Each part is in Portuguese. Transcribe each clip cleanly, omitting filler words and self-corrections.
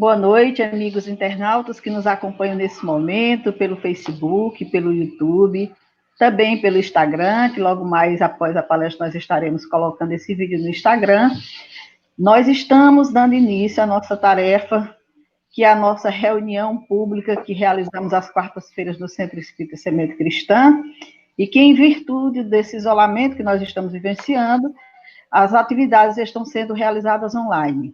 Boa noite, amigos internautas que nos acompanham nesse momento, pelo Facebook, pelo YouTube, também pelo Instagram, que logo mais após a palestra nós estaremos colocando esse vídeo no Instagram. Nós estamos dando início à nossa tarefa, que é a nossa reunião pública que realizamos às quartas-feiras no Centro Espírita Semente Cristã, e que, em virtude desse isolamento que nós estamos vivenciando, as atividades estão sendo realizadas online.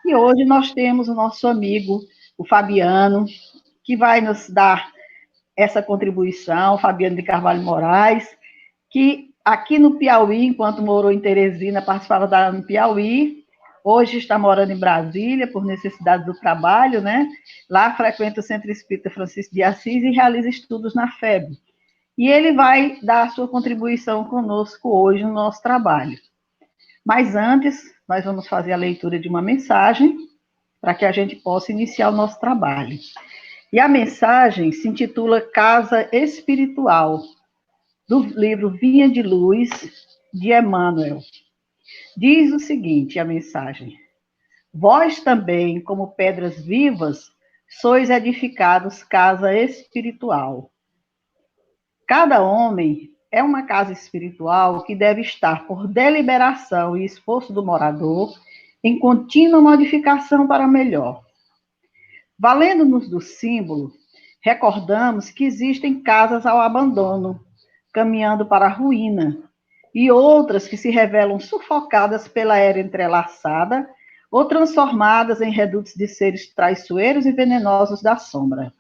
E hoje nós temos o nosso amigo, o Fabiano, que vai nos dar essa contribuição, Fabiano de Carvalho Moraes, que aqui no Piauí, enquanto morou em Teresina, participava da no Piauí, hoje está morando em Brasília, por necessidade do trabalho, né? Lá frequenta o Centro Espírita Francisco de Assis e realiza estudos na FEB. E ele vai dar a sua contribuição conosco hoje no nosso trabalho. Mas antes, nós vamos fazer a leitura de uma mensagem para que a gente possa iniciar o nosso trabalho. E a mensagem se intitula Casa Espiritual, do livro Vinha de Luz, de Emmanuel. Diz o seguinte, a mensagem: vós também, como pedras vivas, sois edificados casa espiritual. Cada homem é uma casa espiritual que deve estar, por deliberação e esforço do morador, em contínua modificação para melhor. Valendo-nos do símbolo, recordamos que existem casas ao abandono, caminhando para a ruína, e outras que se revelam sufocadas pela era entrelaçada ou transformadas em redutos de seres traiçoeiros e venenosos da sombra.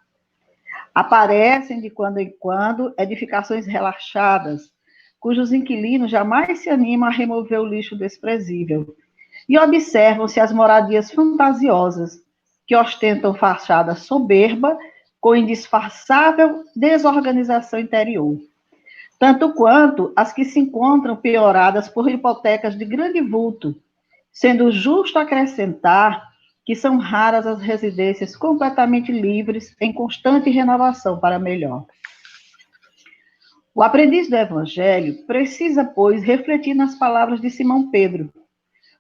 Aparecem, de quando em quando, edificações relaxadas, cujos inquilinos jamais se animam a remover o lixo desprezível, e observam-se as moradias fantasiosas, que ostentam fachada soberba com indisfarçável desorganização interior, tanto quanto as que se encontram pioradas por hipotecas de grande vulto, sendo justo acrescentar que são raras as residências completamente livres, em constante renovação para melhor. O aprendiz do Evangelho precisa, pois, refletir nas palavras de Simão Pedro,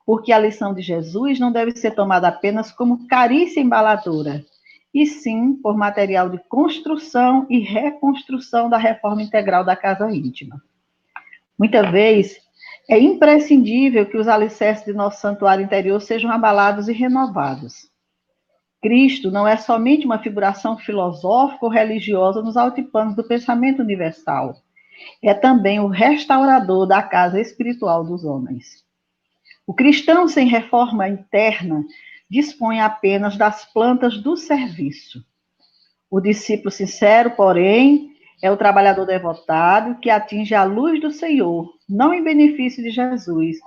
porque a lição de Jesus não deve ser tomada apenas como carícia embaladora, e sim por material de construção e reconstrução da reforma integral da casa íntima. Muitas vezes, é imprescindível que os alicerces de nosso santuário interior sejam abalados e renovados. Cristo não é somente uma figuração filosófica ou religiosa nos altiplanos do pensamento universal. É também o restaurador da casa espiritual dos homens. O cristão sem reforma interna dispõe apenas das plantas do serviço. O discípulo sincero, porém, é o trabalhador devotado que atinge a luz do Senhor, não em benefício de Jesus,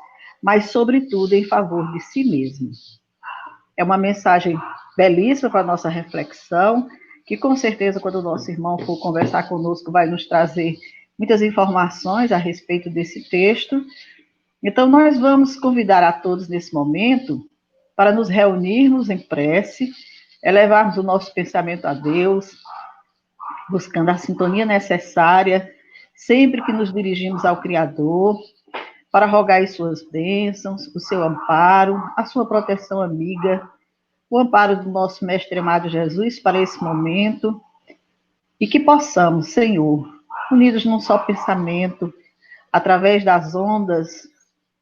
mas, sobretudo, em favor de si mesmo. É uma mensagem belíssima para a nossa reflexão, que com certeza, quando o nosso irmão for conversar conosco, vai nos trazer muitas informações a respeito desse texto. Então, nós vamos convidar a todos nesse momento para nos reunirmos em prece, elevarmos o nosso pensamento a Deus, buscando a sintonia necessária, sempre que nos dirigimos ao Criador, para rogar as suas bênçãos, o seu amparo, a sua proteção amiga, o amparo do nosso Mestre amado Jesus para esse momento, e que possamos, Senhor, unidos num só pensamento, através das ondas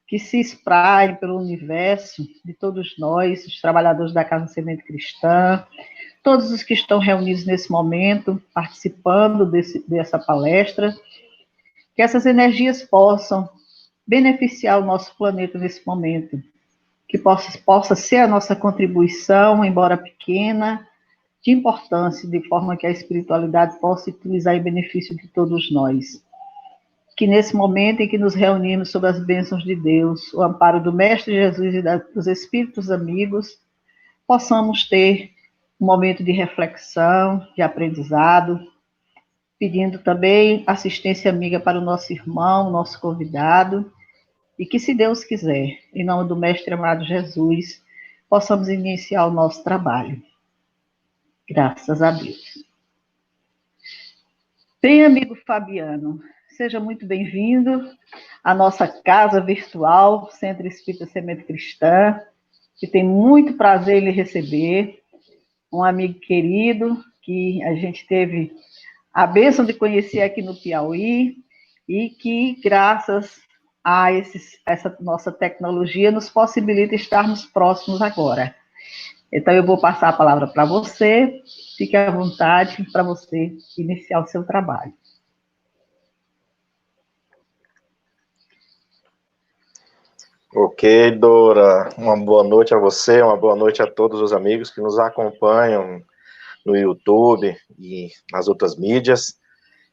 que se espraiem pelo universo de todos nós, os trabalhadores da Casa Semente Cristã, todos os que estão reunidos nesse momento, participando dessa palestra, que essas energias possam beneficiar o nosso planeta nesse momento, que possa ser a nossa contribuição, embora pequena, de importância, de forma que a espiritualidade possa utilizar em benefício de todos nós. Que nesse momento em que nos reunimos sob as bênçãos de Deus, o amparo do Mestre Jesus e dos Espíritos amigos, possamos ter um momento de reflexão, de aprendizado, pedindo também assistência amiga para o nosso irmão, nosso convidado, e que, se Deus quiser, em nome do Mestre amado Jesus, possamos iniciar o nosso trabalho. Graças a Deus. Bem, amigo Fabiano, seja muito bem-vindo à nossa casa virtual, Centro Espírita Semente Cristã, que tem muito prazer em lhe receber. um amigo querido, que a gente teve a bênção de conhecer aqui no Piauí, e que, graças a essa nossa tecnologia, nos possibilita estarmos próximos agora. Então, eu vou passar a palavra para você, fique à vontade para você iniciar o seu trabalho. Ok, Dora, uma boa noite a você, uma boa noite a todos os amigos que nos acompanham no YouTube e nas outras mídias.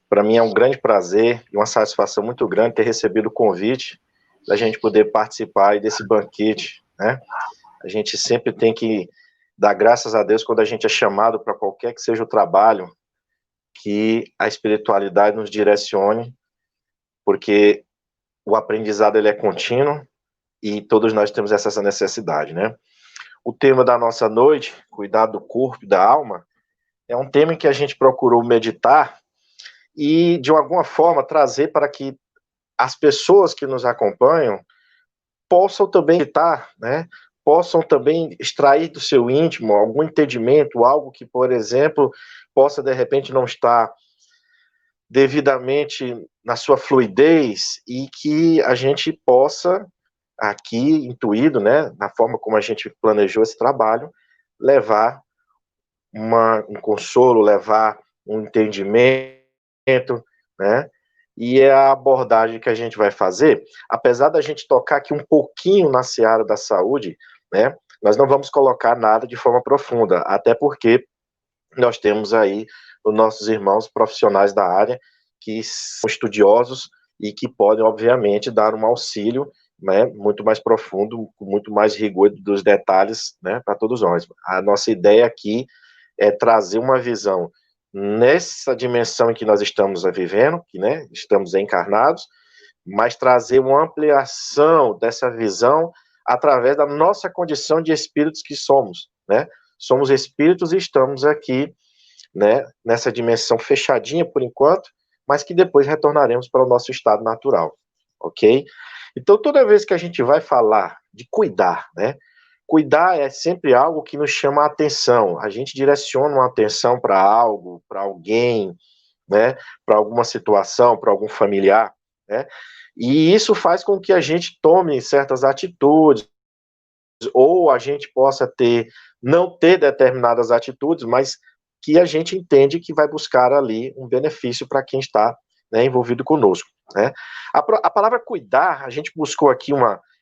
Para mim é um grande prazer e uma satisfação muito grande ter recebido o convite da gente poder participar desse banquete, né? A gente sempre tem que dar graças a Deus quando a gente é chamado para qualquer que seja o trabalho, que a espiritualidade nos direcione, porque o aprendizado ele é contínuo e todos nós temos essa necessidade, né? O tema da nossa noite, cuidar do corpo e da alma, é um tema em que a gente procurou meditar e, de alguma forma, trazer para que as pessoas que nos acompanham possam também meditar, né? Possam também extrair do seu íntimo algum entendimento, algo que, por exemplo, possa, de repente, não estar devidamente na sua fluidez e que a gente possa, aqui, intuído, né, na forma como a gente planejou esse trabalho, levar um consolo, levar um entendimento, né, e é a abordagem que a gente vai fazer, apesar da gente tocar aqui um pouquinho na seara da saúde, né, nós não vamos colocar nada de forma profunda, até porque nós temos aí os nossos irmãos profissionais da área que são estudiosos e que podem, obviamente, dar um auxílio, né, muito mais profundo, com muito mais rigor dos detalhes, né, para todos nós. A nossa ideia aqui é trazer uma visão nessa dimensão em que nós estamos vivendo, que, né, estamos encarnados, mas trazer uma ampliação dessa visão através da nossa condição de espíritos que somos, né? Somos espíritos e estamos aqui, né, nessa dimensão fechadinha por enquanto, mas que depois retornaremos para o nosso estado natural, ok? Então, toda vez que a gente vai falar de cuidar, né, cuidar é sempre algo que nos chama a atenção, a gente direciona uma atenção para algo, para alguém, né, para alguma situação, para algum familiar, né, e isso faz com que a gente tome certas atitudes, ou a gente possa não ter determinadas atitudes, mas que a gente entende que vai buscar ali um benefício para quem está, né, envolvido conosco, né. A palavra cuidar, a gente buscou aqui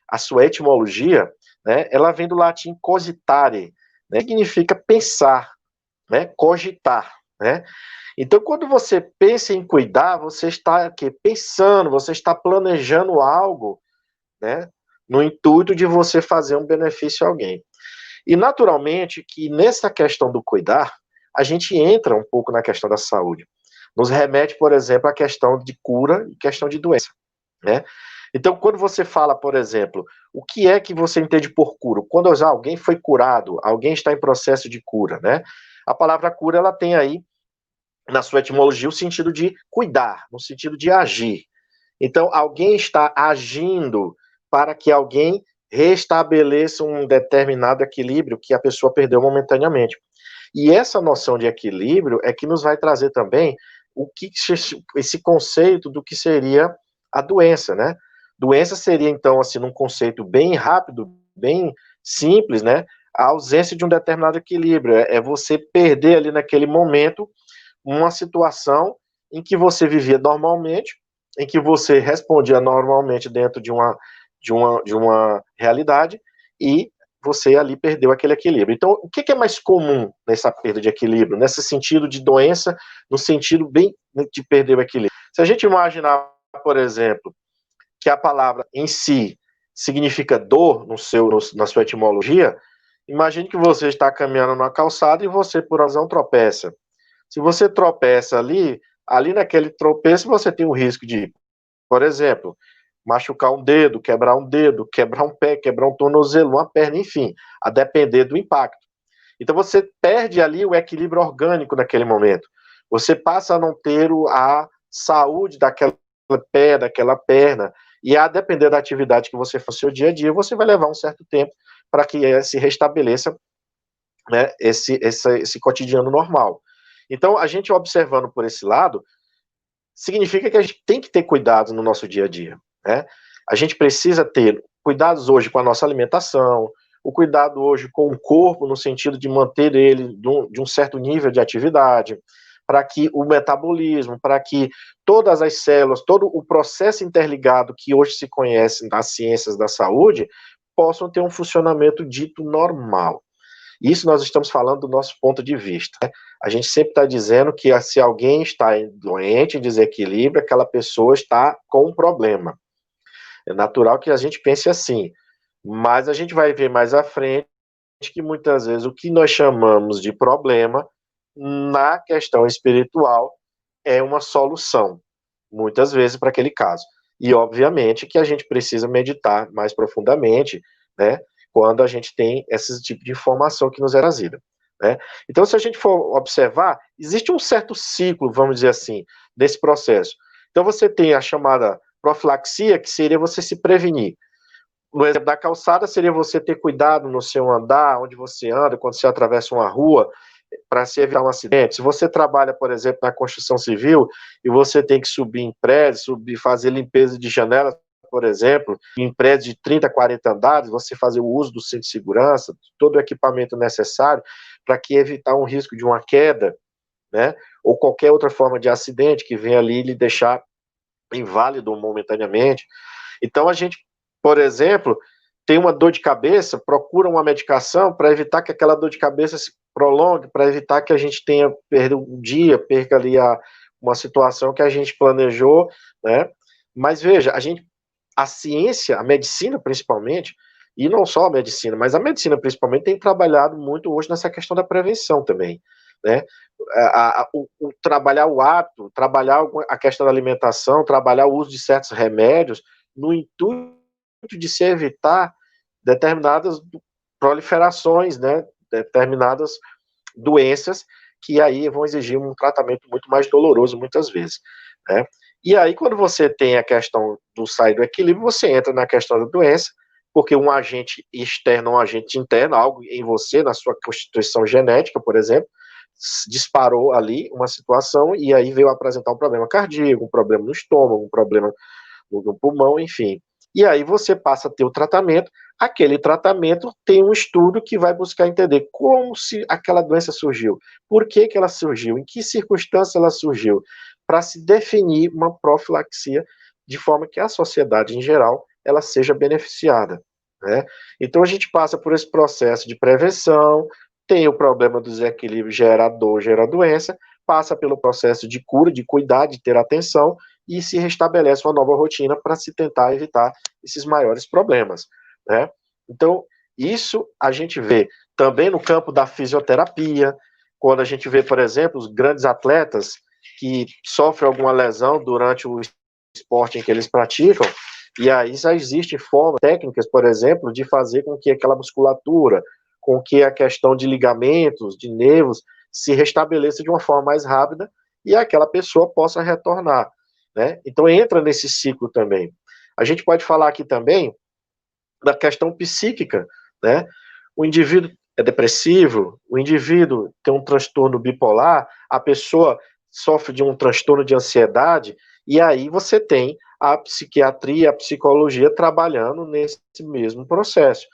a sua etimologia, né, ela vem do latim cogitare, né, que significa pensar, né, cogitar, né. Então, quando você pensa em cuidar, você está aqui pensando, você está planejando algo, né, no intuito de você fazer um benefício a alguém. E, naturalmente, que nessa questão do cuidar, a gente entra um pouco na questão da saúde. Nos remete, por exemplo, à questão de cura e questão de doença, né? Então, quando você fala, por exemplo, o que é que você entende por cura? Quando já alguém foi curado, alguém está em processo de cura, né? A palavra cura, ela tem aí, na sua etimologia, o sentido de cuidar, no sentido de agir. Então, alguém está agindo para que alguém restabeleça um determinado equilíbrio que a pessoa perdeu momentaneamente. E essa noção de equilíbrio é que nos vai trazer também esse conceito do que seria a doença, né? Doença seria, então, assim, num conceito bem rápido, bem simples, né? A ausência de um determinado equilíbrio. É você perder ali naquele momento uma situação em que você vivia normalmente, em que você respondia normalmente dentro de uma realidade, e você ali perdeu aquele equilíbrio. Então, o que é mais comum nessa perda de equilíbrio, nesse sentido de doença, no sentido bem de perder o equilíbrio? Se a gente imaginar, por exemplo, que a palavra em si significa dor na sua etimologia, imagine que você está caminhando numa calçada e você, por razão, tropeça. Se você tropeça ali naquele tropeço você tem o risco de, por exemplo, machucar um dedo, quebrar um pé, quebrar um tornozelo, uma perna, enfim, a depender do impacto. Então você perde ali o equilíbrio orgânico naquele momento. Você passa a não ter a saúde daquele pé, daquela perna, e a depender da atividade que você faz no seu dia a dia, você vai levar um certo tempo para que se restabeleça né, esse cotidiano normal. Então, a gente observando por esse lado, significa que a gente tem que ter cuidado no nosso dia a dia, né? A gente precisa ter cuidados hoje com a nossa alimentação, o cuidado hoje com o corpo, no sentido de manter ele de um certo nível de atividade, para que o metabolismo, para que todas as células, todo o processo interligado que hoje se conhece nas ciências da saúde, possam ter um funcionamento dito normal. Isso nós estamos falando do nosso ponto de vista, né? A gente sempre está dizendo que se alguém está doente, em desequilíbrio, aquela pessoa está com um problema. É natural que a gente pense assim, mas a gente vai ver mais à frente que muitas vezes o que nós chamamos de problema, na questão espiritual, é uma solução, muitas vezes para aquele caso. E obviamente que a gente precisa meditar mais profundamente, né, quando a gente tem esse tipo de informação que nos é trazida, né? Então, se a gente for observar, existe um certo ciclo, vamos dizer assim, desse processo. Então, você tem a chamada profilaxia, que seria você se prevenir. No exemplo da calçada, seria você ter cuidado no seu andar, onde você anda, quando você atravessa uma rua, para se evitar um acidente. Se você trabalha, por exemplo, na construção civil, e você tem que subir em prédios, fazer limpeza de janelas, por exemplo, em prédios de 30, 40 andares, você fazer o uso do cinto de segurança, todo o equipamento necessário, para que evitar um risco de uma queda, né, ou qualquer outra forma de acidente que venha ali lhe deixar inválido momentaneamente. Então, a gente, por exemplo, tem uma dor de cabeça, procura uma medicação para evitar que aquela dor de cabeça se prolongue, para evitar que a gente tenha perdido um dia, perca ali uma situação que a gente planejou, né? Mas veja, a ciência, a medicina principalmente, e não só a medicina, mas a medicina principalmente tem trabalhado muito hoje nessa questão da prevenção também, né? Trabalhar o hábito, trabalhar a questão da alimentação, trabalhar o uso de certos remédios, no intuito de se evitar determinadas proliferações, né, determinadas doenças que aí vão exigir um tratamento muito mais doloroso muitas vezes, né? E aí quando você tem a questão do sair do equilíbrio, você entra na questão da doença, porque um agente externo, um agente interno, algo em você, na sua constituição genética, por exemplo, disparou ali uma situação e aí veio apresentar um problema cardíaco, um problema no estômago, um problema no pulmão, enfim. E aí você passa a ter o tratamento. Aquele tratamento tem um estudo que vai buscar entender como se aquela doença surgiu, por que ela surgiu, em que circunstância ela surgiu, para se definir uma profilaxia de forma que a sociedade em geral ela seja beneficiada, né? Então a gente passa por esse processo de prevenção, tem o problema do desequilíbrio, gera dor, gera doença, passa pelo processo de cura, de cuidar, de ter atenção, e se restabelece uma nova rotina para se tentar evitar esses maiores problemas, né? Então, isso a gente vê também no campo da fisioterapia, quando a gente vê, por exemplo, os grandes atletas que sofrem alguma lesão durante o esporte em que eles praticam, e aí já existem formas, técnicas, por exemplo, de fazer com que aquela musculatura, com que a questão de ligamentos, de nervos, se restabeleça de uma forma mais rápida e aquela pessoa possa retornar, né? Então entra nesse ciclo também. A gente pode falar aqui também da questão psíquica, né? O indivíduo é depressivo, o indivíduo tem um transtorno bipolar, a pessoa sofre de um transtorno de ansiedade, e aí você tem a psiquiatria, a psicologia trabalhando nesse mesmo processo,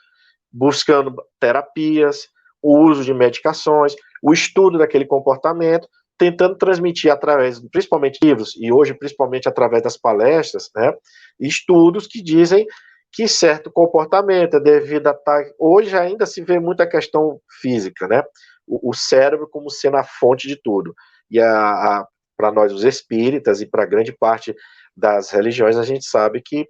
buscando terapias, o uso de medicações, o estudo daquele comportamento, tentando transmitir através, principalmente livros, e hoje principalmente através das palestras, né, estudos que dizem que certo comportamento é devido a hoje ainda se vê muita questão física, né, o cérebro como sendo a fonte de tudo, e para nós os espíritas e para grande parte das religiões a gente sabe que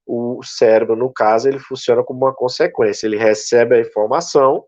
o cérebro, no caso, ele funciona como uma consequência, ele recebe a informação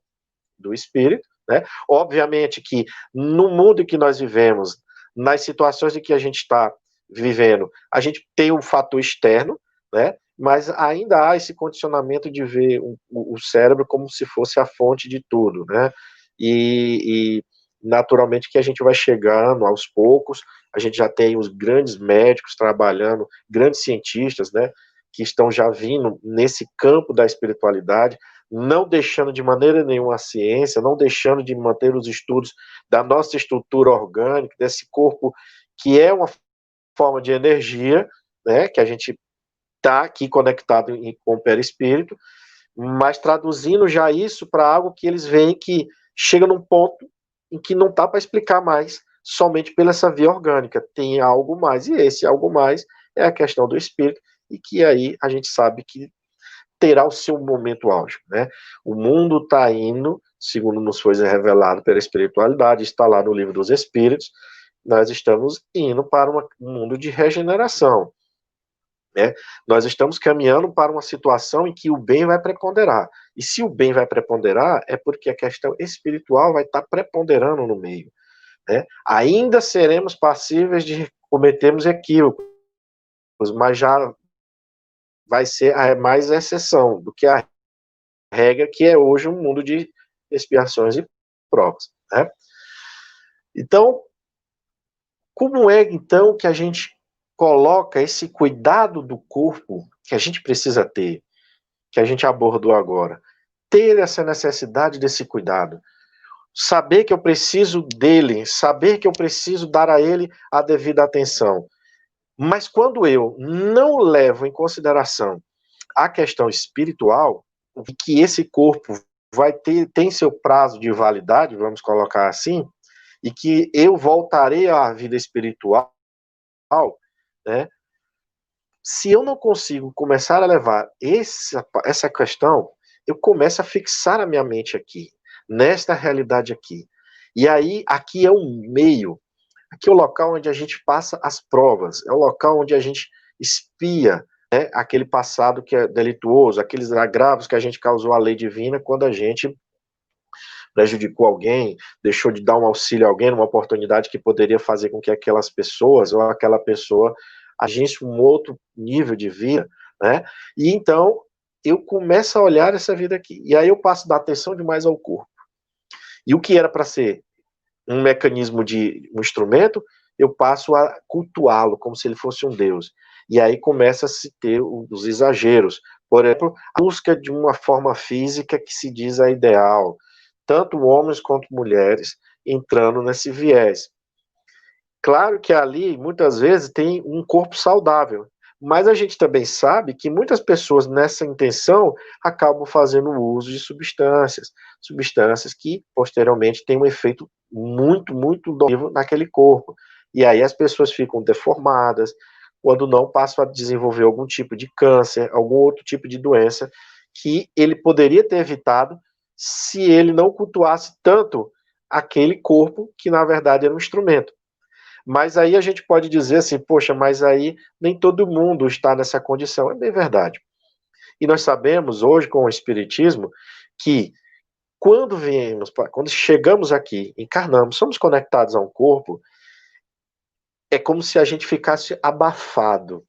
do espírito, né? Obviamente que no mundo em que nós vivemos, nas situações em que a gente está vivendo, a gente tem um fator externo, né? Mas ainda há esse condicionamento de ver o cérebro como se fosse a fonte de tudo, né? E naturalmente que a gente vai chegando aos poucos, a gente já tem os grandes médicos trabalhando, grandes cientistas, né? Que estão já vindo nesse campo da espiritualidade, não deixando de maneira nenhuma a ciência, não deixando de manter os estudos da nossa estrutura orgânica, desse corpo que é uma forma de energia, né, que a gente está aqui conectado com o perispírito, mas traduzindo já isso para algo que eles veem que chega num ponto em que não está para explicar mais somente pela essa via orgânica, tem algo mais, e esse algo mais é a questão do espírito, e que aí a gente sabe que terá o seu momento auge, né? O mundo está indo, segundo nos foi revelado pela espiritualidade, está lá no livro dos Espíritos, nós estamos indo para um mundo de regeneração, né? Nós estamos caminhando para uma situação em que o bem vai preponderar. E se o bem vai preponderar, é porque a questão espiritual vai estar preponderando no meio, né? Ainda seremos passíveis de cometermos equívocos, mas já vai ser mais a exceção do que a regra, que é hoje um mundo de expiações e provas, né? Então, como é então que a gente coloca esse cuidado do corpo que a gente precisa ter, que a gente abordou agora? Ter essa necessidade desse cuidado, saber que eu preciso dele, saber que eu preciso dar a ele a devida atenção. Mas quando eu não levo em consideração a questão espiritual, que esse corpo tem seu prazo de validade, vamos colocar assim, e que eu voltarei à vida espiritual, né? Se eu não consigo começar a levar essa questão, eu começo a fixar a minha mente aqui, nesta realidade aqui. E aí, aqui é o meio, aqui é o local onde a gente passa as provas, é o local onde a gente expia, né, aquele passado que é delituoso, aqueles agravos que a gente causou à lei divina quando a gente prejudicou alguém, deixou de dar um auxílio a alguém, uma oportunidade que poderia fazer com que aquelas pessoas ou aquela pessoa agisse um outro nível de vida, né? E então eu começo a olhar essa vida aqui, e aí eu passo a dar atenção demais ao corpo. E o que era para ser um mecanismo de um instrumento, eu passo a cultuá-lo como se ele fosse um deus. E aí começa a se ter os exageros. Por exemplo, a busca de uma forma física que se diz a ideal, tanto homens quanto mulheres entrando nesse viés. Claro que ali, muitas vezes, tem um corpo saudável, mas a gente também sabe que muitas pessoas, nessa intenção, acabam fazendo uso de substâncias que, posteriormente, têm um efeito muito, muito nocivo naquele corpo. E aí as pessoas ficam deformadas, quando não passam a desenvolver algum tipo de câncer, algum outro tipo de doença, que ele poderia ter evitado se ele não cultuasse tanto aquele corpo que, na verdade, era um instrumento. Mas aí a gente pode dizer assim, poxa, mas aí nem todo mundo está nessa condição. É bem verdade. E nós sabemos hoje com o Espiritismo que quando chegamos aqui, encarnamos, somos conectados a um corpo, é como se a gente ficasse abafado.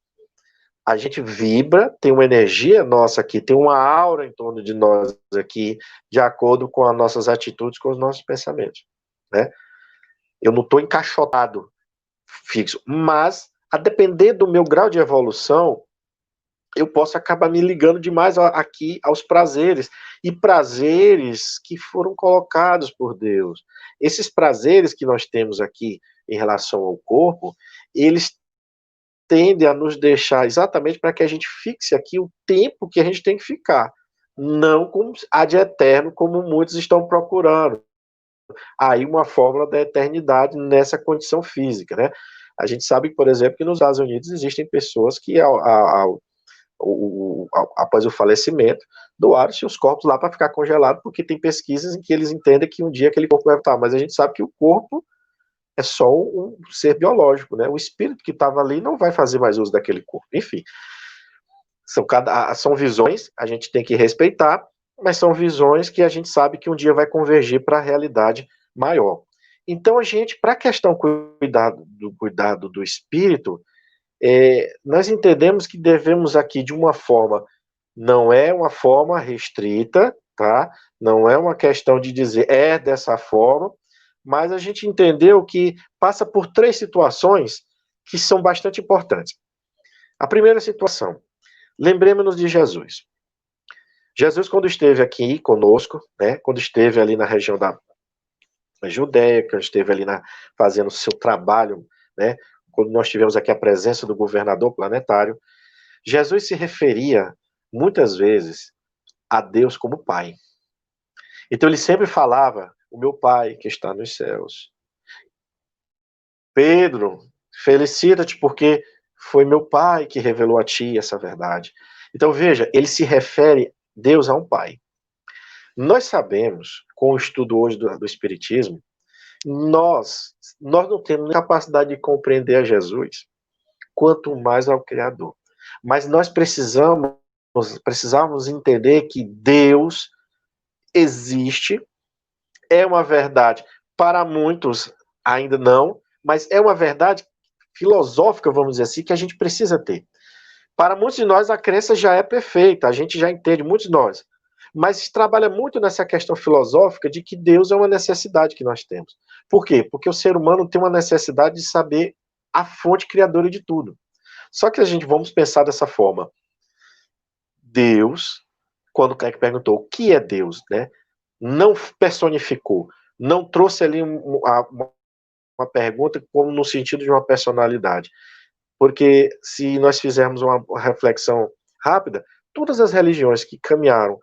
A gente vibra, tem uma energia nossa aqui, tem uma aura em torno de nós aqui, de acordo com as nossas atitudes, com os nossos pensamentos, né? Eu não estou encaixotado fixo, mas a depender do meu grau de evolução, eu posso acabar me ligando demais aqui aos prazeres, e prazeres que foram colocados por Deus. Esses prazeres que nós temos aqui em relação ao corpo, eles tendem a nos deixar exatamente para que a gente fixe aqui o tempo que a gente tem que ficar, não como ad eterno, como muitos estão procurando. Aí uma fórmula da eternidade nessa condição física, né? A gente sabe, por exemplo, que nos Estados Unidos existem pessoas que, após o falecimento, doaram seus corpos lá para ficar congelado, porque tem pesquisas em que eles entendem que um dia aquele corpo vai voltar, mas a gente sabe que o corpo é só um ser biológico, né? O espírito que estava ali não vai fazer mais uso daquele corpo. Enfim, são visões, a gente tem que respeitar, mas são visões que a gente sabe que um dia vai convergir para a realidade maior. Então, a gente, para a questão cuidado do espírito, nós entendemos que devemos aqui, de uma forma, não é uma forma restrita, tá? Não é uma questão de dizer é dessa forma, mas a gente entendeu que passa por 3 situações que são bastante importantes. A primeira situação, lembremos-nos de Jesus. Jesus, quando esteve aqui conosco, né, quando esteve ali na região da Judéia, quando esteve ali fazendo o seu trabalho, né, quando nós tivemos aqui a presença do governador planetário, Jesus se referia muitas vezes a Deus como Pai. Então ele sempre falava, o meu Pai que está nos céus. Pedro, felicita-te porque foi meu Pai que revelou a ti essa verdade. Então veja, ele se refere Deus a um Pai. Nós sabemos, com o estudo hoje do Espiritismo, nós não temos capacidade de compreender a Jesus, quanto mais ao Criador. Mas nós precisamos entender que Deus existe, é uma verdade. Para muitos, ainda não, mas é uma verdade filosófica, vamos dizer assim, que a gente precisa ter. Para muitos de nós, a crença já é perfeita, a gente já entende, muitos de nós. Mas se trabalha muito nessa questão filosófica de que Deus é uma necessidade que nós temos. Por quê? Porque o ser humano tem uma necessidade de saber a fonte criadora de tudo. Só que a gente vamos pensar dessa forma. Deus, quando o Kardec perguntou o que é Deus, né, não personificou, não trouxe ali uma pergunta como no sentido de uma personalidade. Porque se nós fizermos uma reflexão rápida, todas as religiões que caminharam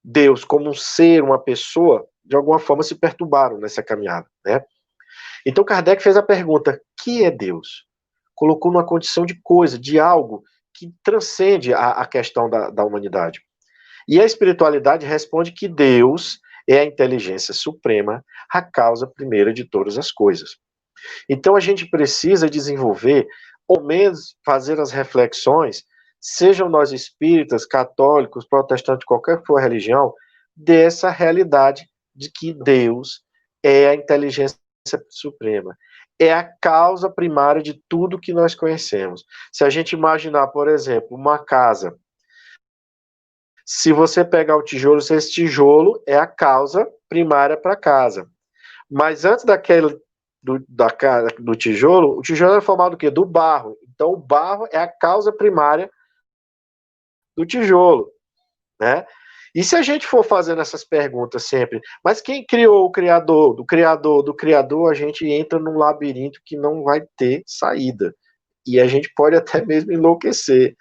Deus como um ser, uma pessoa, de alguma forma se perturbaram nessa caminhada, né? Então Kardec fez a pergunta, que é Deus? Colocou numa condição de coisa, de algo que transcende a questão da humanidade. E a espiritualidade responde que Deus é a inteligência suprema, a causa primeira de todas as coisas. Então a gente precisa desenvolver, ou menos fazer as reflexões, sejam nós espíritas, católicos, protestantes, qualquer que for a religião, dessa realidade de que Deus é a inteligência suprema. É a causa primária de tudo que nós conhecemos. Se a gente imaginar, por exemplo, uma casa, se você pegar o tijolo, esse tijolo é a causa primária para a casa. Mas antes daquele do tijolo, o tijolo é formado do quê? Do barro. Então, o barro é a causa primária do tijolo, né? E se a gente for fazendo essas perguntas sempre, mas quem criou o criador? Do criador, a gente entra num labirinto que não vai ter saída. E a gente pode até mesmo enlouquecer,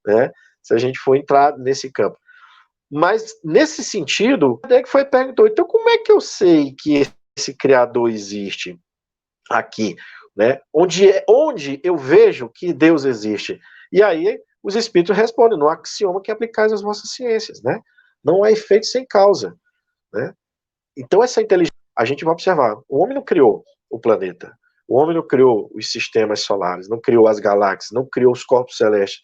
né? Se a gente for entrar nesse campo. Mas, nesse sentido, Kardec foi perguntou, então como é que eu sei que esse criador existe aqui, né? Onde eu vejo que Deus existe? E aí os espíritos respondem no axioma que aplicais às vossas ciências, né? Não há efeito sem causa, né? Então essa inteligência, a gente vai observar, o homem não criou o planeta, o homem não criou os sistemas solares, não criou as galáxias, não criou os corpos celestes.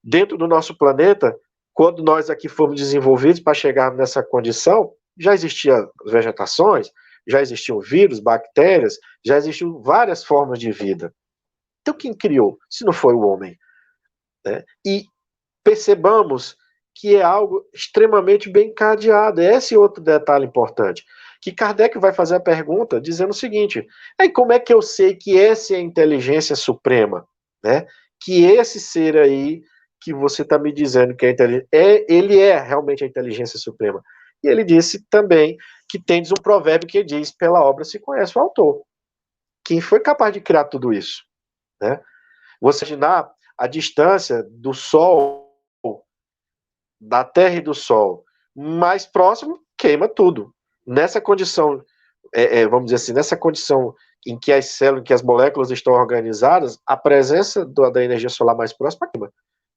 Dentro do nosso planeta, quando nós aqui fomos desenvolvidos para chegar nessa condição, já existiam vegetações, já existiam vírus, bactérias, já existiam várias formas de vida. Então quem criou, se não foi o homem? Né? E percebamos que é algo extremamente bem encadeado. É esse outro detalhe importante. Que Kardec vai fazer a pergunta dizendo o seguinte, como é que eu sei que essa é a inteligência suprema? Né? Que esse ser aí, que você está me dizendo que é inteligente, ele é realmente a inteligência suprema. E ele disse também que tendes um provérbio que diz, pela obra se conhece o autor. Quem foi capaz de criar tudo isso? Né? Você imaginar a distância do Sol, da Terra e do Sol, mais próximo, queima tudo. Nessa condição, vamos dizer assim, nessa condição em que as células, em que as moléculas estão organizadas, a presença da energia solar mais próxima queima.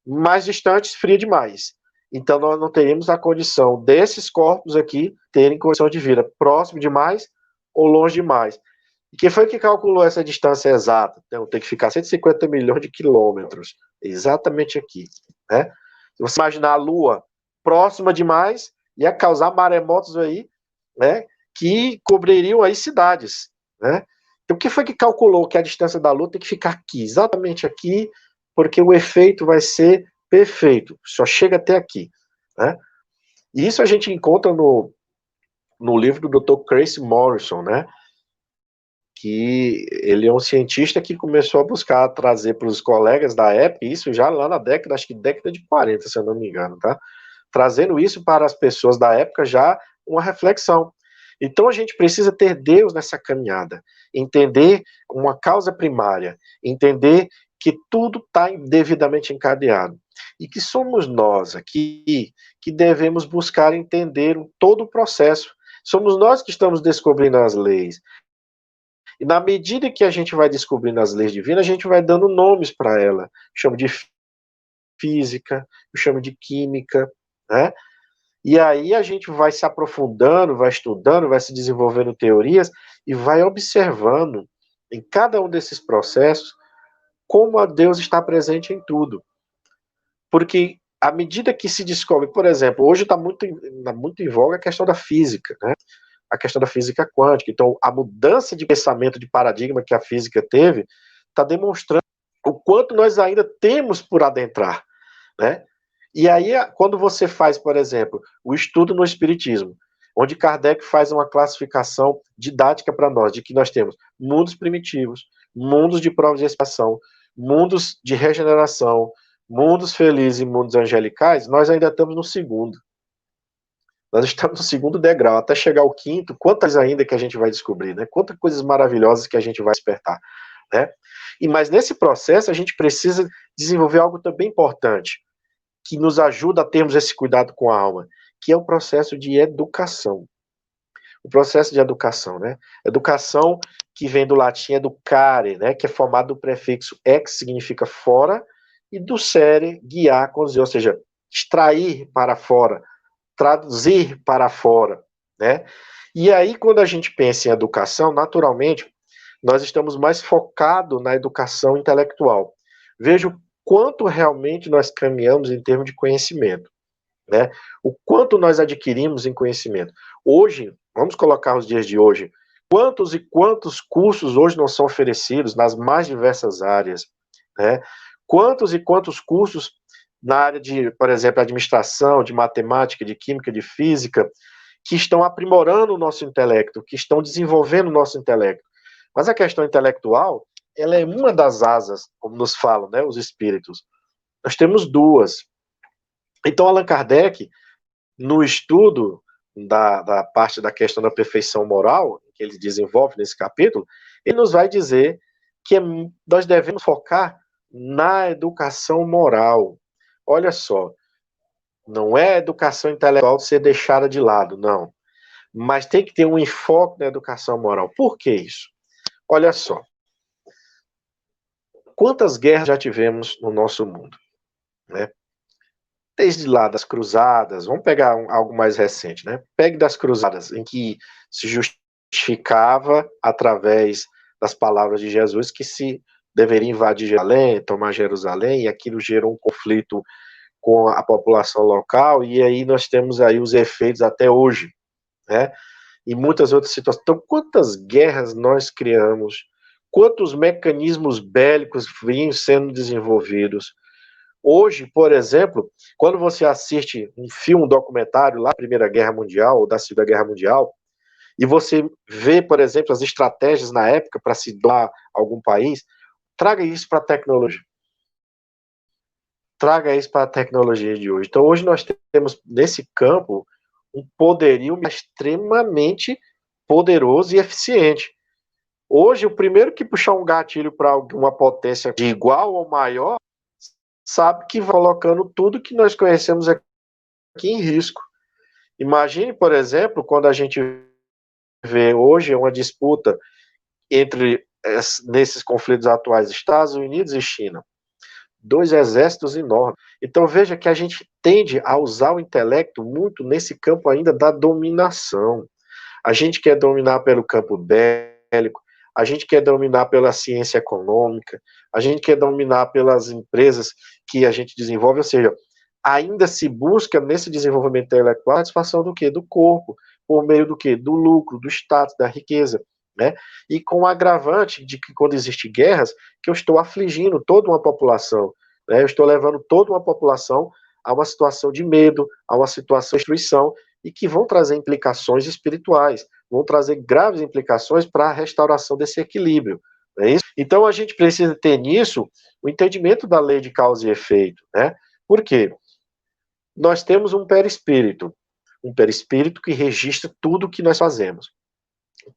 Mais distante, esfria demais. Então, nós não teríamos a condição desses corpos aqui terem condição de vida próximo demais ou longe demais. E quem foi que calculou essa distância exata? Então, tem que ficar 150 milhões de quilômetros, exatamente aqui. Né? Se você imaginar a Lua próxima demais, ia causar maremotos aí, né, que cobririam aí cidades. Né? Então, quem foi que calculou que a distância da Lua tem que ficar aqui, exatamente aqui, porque o efeito vai ser perfeito, só chega até aqui. Né? E isso a gente encontra no livro do Dr. Tracy Morrison, né? Que ele é um cientista que começou a buscar trazer para os colegas da época, isso já lá na década, acho que década de 40, se eu não me engano, tá? trazendo isso para as pessoas da época já uma reflexão. Então a gente precisa ter Deus nessa caminhada, entender uma causa primária, entender que tudo está devidamente encadeado e que somos nós aqui que devemos buscar entender todo o processo. Somos nós que estamos descobrindo as leis. E na medida que a gente vai descobrindo as leis divinas, a gente vai dando nomes para ela. Eu chamo de física, eu chamo de química, né? E aí a gente vai se aprofundando, vai estudando, vai se desenvolvendo teorias e vai observando em cada um desses processos como a Deus está presente em tudo. Porque à medida que se descobre, por exemplo, hoje está muito em voga a questão da física, né? A questão da física quântica. Então, a mudança de pensamento, de paradigma que a física teve, está demonstrando o quanto nós ainda temos por adentrar, né? E aí, quando você faz, por exemplo, o estudo no Espiritismo, onde Kardec faz uma classificação didática para nós, de que nós temos mundos primitivos, mundos de provas de expiação, mundos de regeneração, mundos felizes e mundos angelicais, nós ainda estamos no segundo. Nós estamos no segundo degrau, até chegar ao quinto, quantas ainda que a gente vai descobrir, né? Quantas coisas maravilhosas que a gente vai despertar, né? Mas nesse processo a gente precisa desenvolver algo também importante, que nos ajuda a termos esse cuidado com a alma, que é o processo de educação. O processo de educação, né? Educação que vem do latim educare, né? Que é formado do prefixo ex, significa fora, e do cere, guiar, conduzir, ou seja, extrair para fora, traduzir para fora, né? E aí, quando a gente pensa em educação, naturalmente, nós estamos mais focados na educação intelectual. Veja o quanto realmente nós caminhamos em termos de conhecimento, né? O quanto nós adquirimos em conhecimento. Hoje, vamos colocar os dias de hoje, quantos e quantos cursos hoje não são oferecidos nas mais diversas áreas, né? Quantos e quantos cursos na área de, por exemplo, administração, de matemática, de química, de física, que estão aprimorando o nosso intelecto, que estão desenvolvendo o nosso intelecto. Mas a questão intelectual, ela é uma das asas, como nos falam, né, os espíritos. Nós temos duas. Então, Allan Kardec, no estudo da parte da questão da perfeição moral, que ele desenvolve nesse capítulo, ele nos vai dizer que nós devemos focar na educação moral. Olha só, não é a educação intelectual ser deixada de lado, não. Mas tem que ter um enfoque na educação moral. Por que isso? Olha só. Quantas guerras já tivemos no nosso mundo, né? Desde lá das cruzadas, vamos pegar algo mais recente, né? Pegue das cruzadas, em que se justificava através das palavras de Jesus que se deveria invadir Jerusalém, tomar Jerusalém, e aquilo gerou um conflito com a população local, e aí nós temos aí os efeitos até hoje, né? E muitas outras situações. Então, quantas guerras nós criamos, quantos mecanismos bélicos vinham sendo desenvolvidos. Hoje, por exemplo, quando você assiste um filme, um documentário lá da Primeira Guerra Mundial ou da Segunda Guerra Mundial, e você vê, por exemplo, as estratégias na época para se doar a algum país, traga isso para a tecnologia. Traga isso para a tecnologia de hoje. Então, hoje nós temos, nesse campo, um poderio extremamente poderoso e eficiente. Hoje, o primeiro que puxar um gatilho para uma potência de igual ou maior, sabe que vai colocando tudo que nós conhecemos aqui em risco. Imagine, por exemplo, quando a gente vê hoje uma disputa entre, nesses conflitos atuais, Estados Unidos e China. Dois exércitos enormes. Então veja que a gente tende a usar o intelecto muito nesse campo ainda da dominação. A gente quer dominar pelo campo bélico, a gente quer dominar pela ciência econômica, a gente quer dominar pelas empresas que a gente desenvolve, ou seja, ainda se busca nesse desenvolvimento intelectual a satisfação do quê? Do corpo, por meio do quê? Do lucro, do status, da riqueza, né? E com o agravante de que quando existem guerras, que eu estou afligindo toda uma população, né? Eu estou levando toda uma população a uma situação de medo, a uma situação de destruição, e que vão trazer implicações espirituais, vão trazer graves implicações para a restauração desse equilíbrio, não é isso? Então a gente precisa ter nisso o entendimento da lei de causa e efeito, né? Por quê? nós temos um perispírito que registra tudo o que nós fazemos.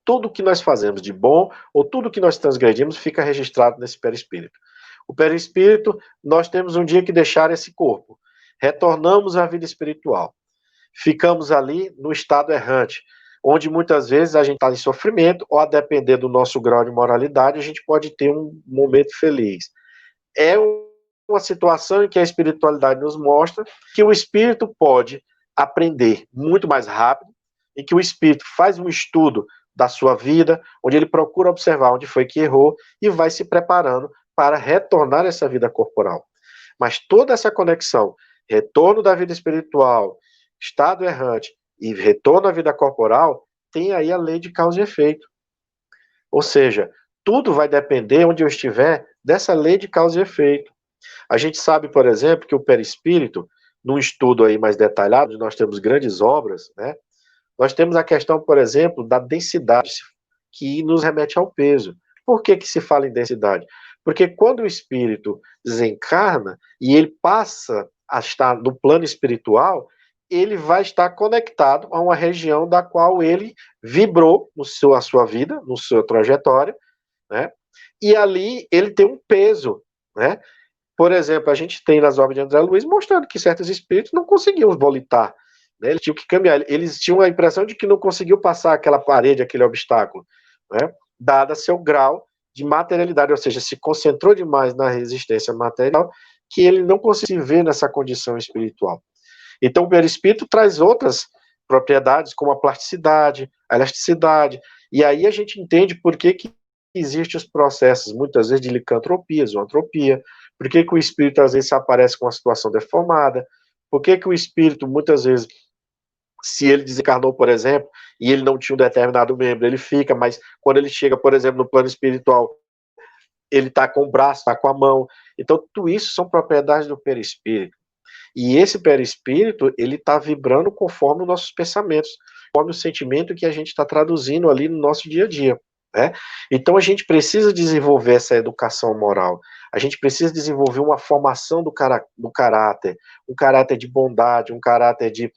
Tudo o que nós fazemos de bom ou tudo o que nós transgredimos fica registrado nesse perispírito. O perispírito, nós temos um dia que deixar esse corpo. Retornamos à vida espiritual. Ficamos ali no estado errante, onde muitas vezes a gente está em sofrimento, ou a depender do nosso grau de moralidade, a gente pode ter um momento feliz. É uma situação em que a espiritualidade nos mostra que o espírito pode aprender muito mais rápido, em que o espírito faz um estudo da sua vida, onde ele procura observar onde foi que errou e vai se preparando para retornar a essa vida corporal. Mas toda essa conexão, retorno da vida espiritual, estado errante e retorno à vida corporal, tem aí a lei de causa e efeito. Ou seja, tudo vai depender, onde eu estiver, dessa lei de causa e efeito. A gente sabe, por exemplo, que o perispírito, num estudo aí mais detalhado, onde nós temos grandes obras, né? Nós temos a questão, por exemplo, da densidade, que nos remete ao peso. Por que se fala em densidade? Porque quando o espírito desencarna e ele passa a estar no plano espiritual, ele vai estar conectado a uma região da qual ele vibrou na sua vida, na sua trajetória, né? E ali ele tem um peso, né? Por exemplo, a gente tem nas obras de André Luiz mostrando que certos espíritos não conseguiam volitar, né? Eles tinham que caminhar, eles tinham a impressão de que não conseguiu passar aquela parede, aquele obstáculo, né? Dada seu grau de materialidade, ou seja, se concentrou demais na resistência material, que ele não conseguiu se ver nessa condição espiritual. Então, o perispírito traz outras propriedades, como a plasticidade, a elasticidade, e aí a gente entende por que existem os processos, muitas vezes, de licantropia, zoantropia, por que o espírito, às vezes, aparece com uma situação deformada, por que o espírito, muitas vezes, se ele desencarnou, por exemplo, e ele não tinha um determinado membro, ele fica, mas quando ele chega, por exemplo, no plano espiritual, ele está com o braço, está com a mão. Então, tudo isso são propriedades do perispírito. E esse perispírito, ele está vibrando conforme os nossos pensamentos, conforme o sentimento que a gente está traduzindo ali no nosso dia a dia, né? Então a gente precisa desenvolver essa educação moral, a gente precisa desenvolver uma formação do caráter, um caráter de bondade, um caráter de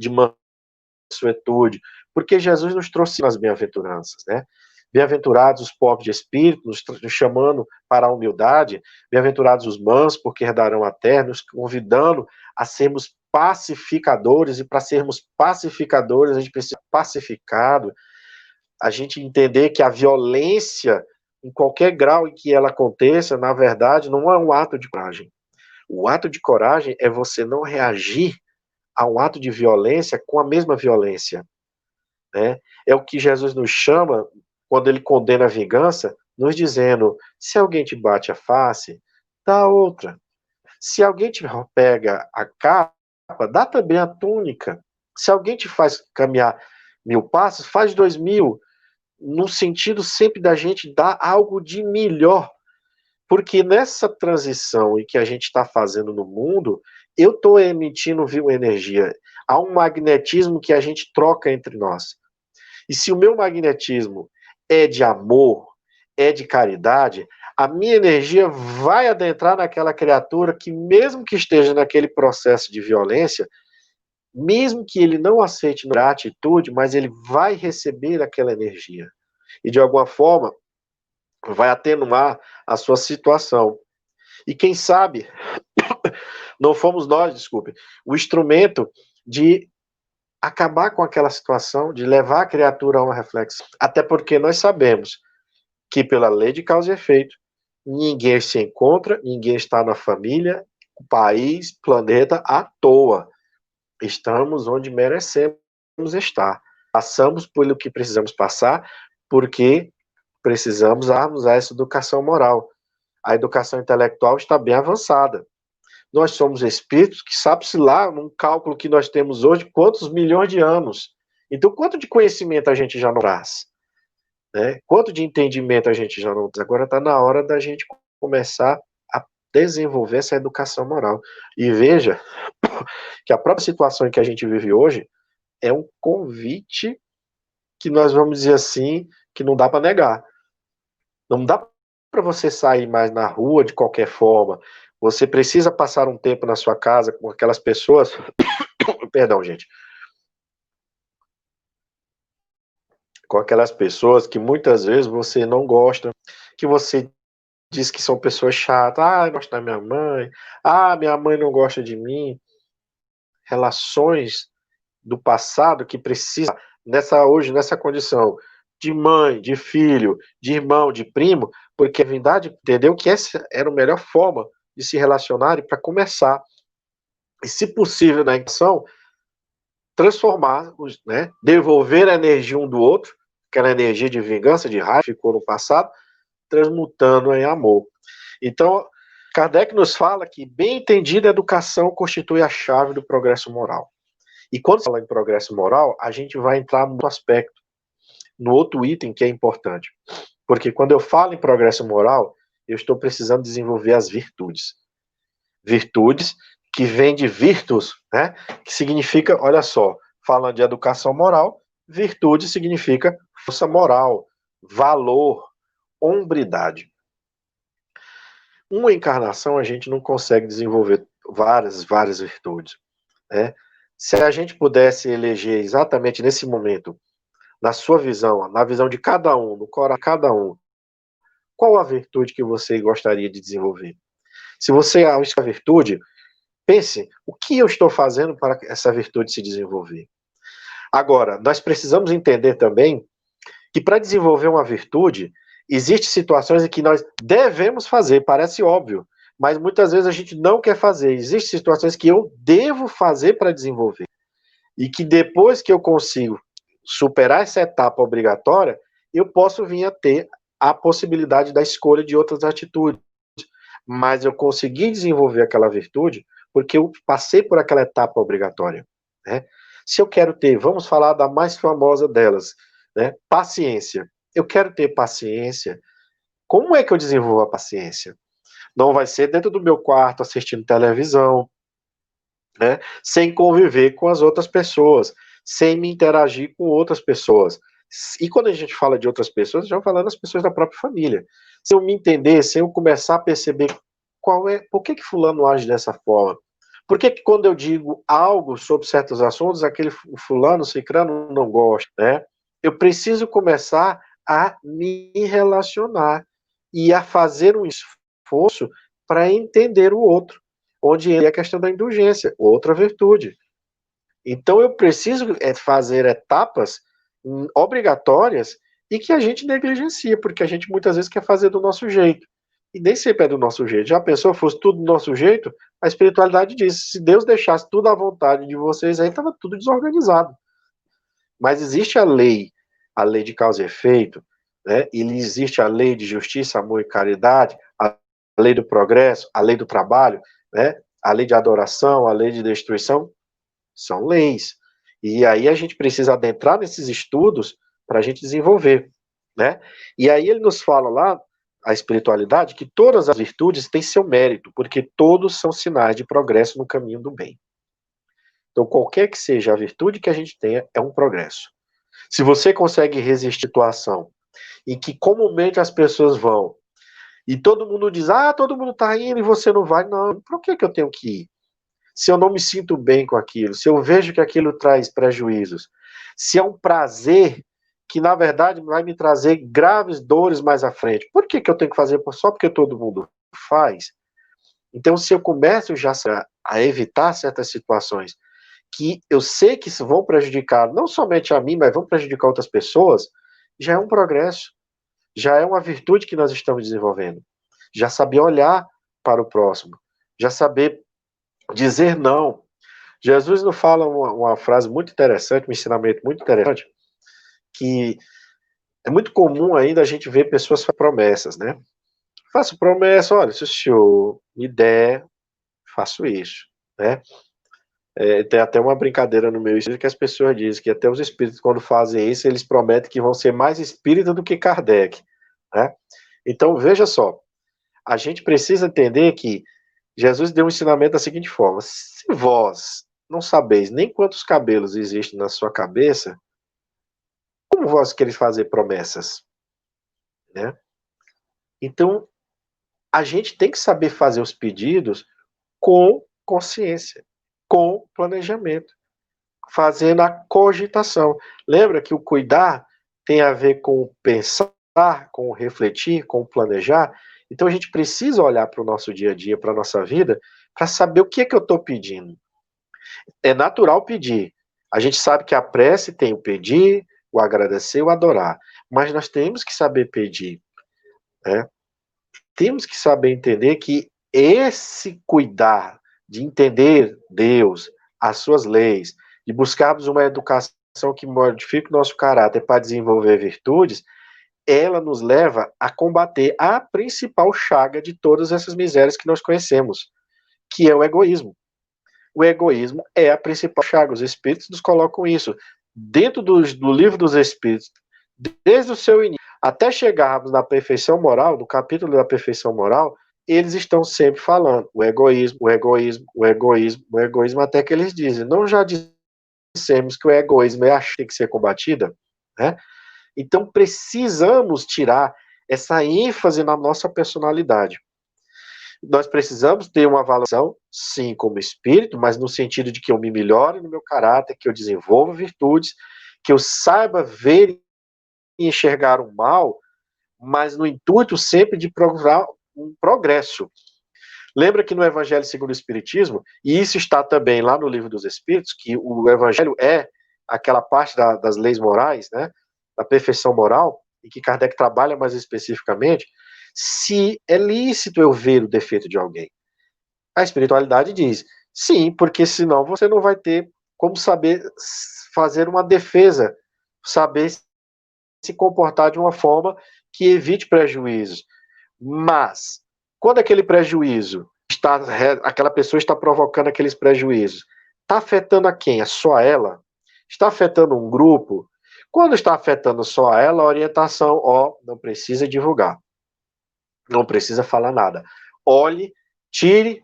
mansuetude, porque Jesus nos trouxe as bem-aventuranças, né? Bem-aventurados os pobres de espírito, nos chamando para a humildade, bem-aventurados os mansos, porque herdarão a terra, nos convidando a sermos pacificadores, e para sermos pacificadores, a gente precisa ser pacificado, a gente entender que a violência, em qualquer grau em que ela aconteça, na verdade, não é um ato de coragem. O ato de coragem é você não reagir a um ato de violência com a mesma violência, né? É o que Jesus nos chama quando ele condena a vingança, nos dizendo: se alguém te bate a face, dá outra. Se alguém te pega a capa, dá também a túnica. Se alguém te faz caminhar 1000 passos, faz 2000, no sentido sempre da gente dar algo de melhor. Porque nessa transição em que a gente está fazendo no mundo, eu estou emitindo energia. Há um magnetismo que a gente troca entre nós. E se o meu magnetismo é de amor, é de caridade, a minha energia vai adentrar naquela criatura que, mesmo que esteja naquele processo de violência, mesmo que ele não aceite a atitude, mas ele vai receber aquela energia. E, de alguma forma, vai atenuar a sua situação. E quem sabe, não fomos nós, desculpe, o instrumento de acabar com aquela situação, de levar a criatura a uma reflexão. Até porque nós sabemos que, pela lei de causa e efeito, ninguém se encontra, ninguém está na família, país, planeta à toa. Estamos onde merecemos estar. Passamos pelo que precisamos passar, porque precisamos darmos essa educação moral. A educação intelectual está bem avançada. Nós somos espíritos que sabe-se lá, num cálculo que nós temos hoje, quantos milhões de anos. Então, quanto de conhecimento a gente já não traz? Né? Quanto de entendimento a gente já não traz? Agora está na hora da gente começar a desenvolver essa educação moral. E veja que a própria situação em que a gente vive hoje é um convite que nós vamos dizer assim, que não dá para negar. Não dá para você sair mais na rua de qualquer forma. Você precisa passar um tempo na sua casa com aquelas pessoas, perdão, gente, com aquelas pessoas que muitas vezes você não gosta, que você diz que são pessoas chatas. Ah, eu gosto da minha mãe. Ah, minha mãe não gosta de mim. Relações do passado que precisa hoje nessa condição de mãe, de filho, de irmão, de primo, porque a verdade entendeu que essa era a melhor forma de se relacionar e para começar e, se possível, na intenção, transformar, né, devolver a energia um do outro, aquela energia de vingança, de raiva que ficou no passado, transmutando em amor. Então, Kardec nos fala que, bem entendida, a educação constitui a chave do progresso moral. E quando se fala em progresso moral, a gente vai entrar no aspecto, no outro item que é importante. Porque quando eu falo em progresso moral, eu estou precisando desenvolver as virtudes. Virtudes que vêm de virtus, né? Que significa, olha só, falando de educação moral, virtude significa força moral, valor, hombridade. Uma encarnação a gente não consegue desenvolver várias virtudes, né? Se a gente pudesse eleger exatamente nesse momento, na sua visão, na visão de cada um, no coração de cada um, qual a virtude que você gostaria de desenvolver? Se você arrisca a virtude, pense, o que eu estou fazendo para essa virtude se desenvolver? Agora, nós precisamos entender também que para desenvolver uma virtude, existem situações em que nós devemos fazer, parece óbvio, mas muitas vezes a gente não quer fazer. Existem situações que eu devo fazer para desenvolver. E que depois que eu consigo superar essa etapa obrigatória, eu posso vir a ter a possibilidade da escolha de outras atitudes. Mas eu consegui desenvolver aquela virtude porque eu passei por aquela etapa obrigatória, né? Se eu quero ter, vamos falar da mais famosa delas, né? Paciência. Eu quero ter paciência. Como é que eu desenvolvo a paciência? Não vai ser dentro do meu quarto assistindo televisão, né? Sem conviver com as outras pessoas, sem me interagir com outras pessoas. E quando a gente fala de outras pessoas, já falando das pessoas da própria família. Se eu me entender, se eu começar a perceber por que fulano age dessa forma? Por que quando eu digo algo sobre certos assuntos, aquele fulano, cicrano não gosta, né? Eu preciso começar a me relacionar e a fazer um esforço para entender o outro, onde é a questão da indulgência, outra virtude. Então eu preciso fazer etapas obrigatórias e que a gente negligencia, porque a gente muitas vezes quer fazer do nosso jeito. E nem sempre é do nosso jeito. Já pensou, fosse tudo do nosso jeito? A espiritualidade diz, se Deus deixasse tudo à vontade de vocês, aí estava tudo desorganizado. Mas existe a lei de causa e efeito, né? E existe a lei de justiça, amor e caridade, a lei do progresso, a lei do trabalho, né? A lei de adoração, a lei de destruição, são leis. E aí a gente precisa adentrar nesses estudos para a gente desenvolver, né? E aí ele nos fala lá, a espiritualidade, que todas as virtudes têm seu mérito, porque todos são sinais de progresso no caminho do bem. Então, qualquer que seja a virtude que a gente tenha, é um progresso. Se você consegue resistir à situação em que comumente as pessoas vão, e todo mundo diz, todo mundo está indo e você não vai, não, por que eu tenho que ir? Se eu não me sinto bem com aquilo, se eu vejo que aquilo traz prejuízos, se é um prazer que, na verdade, vai me trazer graves dores mais à frente, por que eu tenho que fazer só porque todo mundo faz? Então, se eu começo já a evitar certas situações que eu sei que vão prejudicar não somente a mim, mas vão prejudicar outras pessoas, já é um progresso, já é uma virtude que nós estamos desenvolvendo. Já saber olhar para o próximo, já saber dizer não. Jesus nos fala uma frase muito interessante, um ensinamento muito interessante, que é muito comum ainda a gente ver pessoas fazendo promessas, né? Faço promessa, olha, se o senhor me der, faço isso, né? Tem até uma brincadeira no meu espírito que as pessoas dizem que até os espíritos, quando fazem isso, eles prometem que vão ser mais espírita do que Kardec, né? Então, veja só, a gente precisa entender que Jesus deu um ensinamento da seguinte forma: se vós não sabeis nem quantos cabelos existem na sua cabeça, como vós quereis fazer promessas, né? Então, a gente tem que saber fazer os pedidos com consciência, com planejamento, fazendo a cogitação. Lembra que o cuidar tem a ver com o pensar, com o refletir, com o planejar? Então a gente precisa olhar para o nosso dia a dia, para a nossa vida, para saber o que é que eu estou pedindo. É natural pedir. A gente sabe que a prece tem o pedir, o agradecer, o adorar. Mas nós temos que saber pedir, né? Temos que saber entender que esse cuidar de entender Deus, as suas leis, de buscarmos uma educação que modifique o nosso caráter para desenvolver virtudes, ela nos leva a combater a principal chaga de todas essas misérias que nós conhecemos, que é o egoísmo. O egoísmo é a principal chaga. Os Espíritos nos colocam isso. Dentro do livro dos Espíritos, desde o seu início, até chegarmos na perfeição moral, no capítulo da perfeição moral, eles estão sempre falando o egoísmo, o egoísmo, o egoísmo, o egoísmo, até que eles dizem, não já dissemos que o egoísmo é a que tem que ser combatida, né? Então precisamos tirar essa ênfase na nossa personalidade. Nós precisamos ter uma avaliação, sim, como espírito, mas no sentido de que eu me melhore no meu caráter, que eu desenvolva virtudes, que eu saiba ver e enxergar o mal, mas no intuito sempre de procurar um progresso. Lembra que no Evangelho segundo o Espiritismo, e isso está também lá no Livro dos Espíritos, que o Evangelho é aquela parte das leis morais, né, da perfeição moral, e que Kardec trabalha mais especificamente, se é lícito eu ver o defeito de alguém. A espiritualidade diz, sim, porque senão você não vai ter como saber fazer uma defesa, saber se comportar de uma forma que evite prejuízos. Mas, quando aquele prejuízo aquela pessoa está provocando aqueles prejuízos, está afetando a quem? É só ela? Está afetando um grupo? Quando está afetando só a ela, a orientação, não precisa divulgar. Não precisa falar nada. Olhe, tire,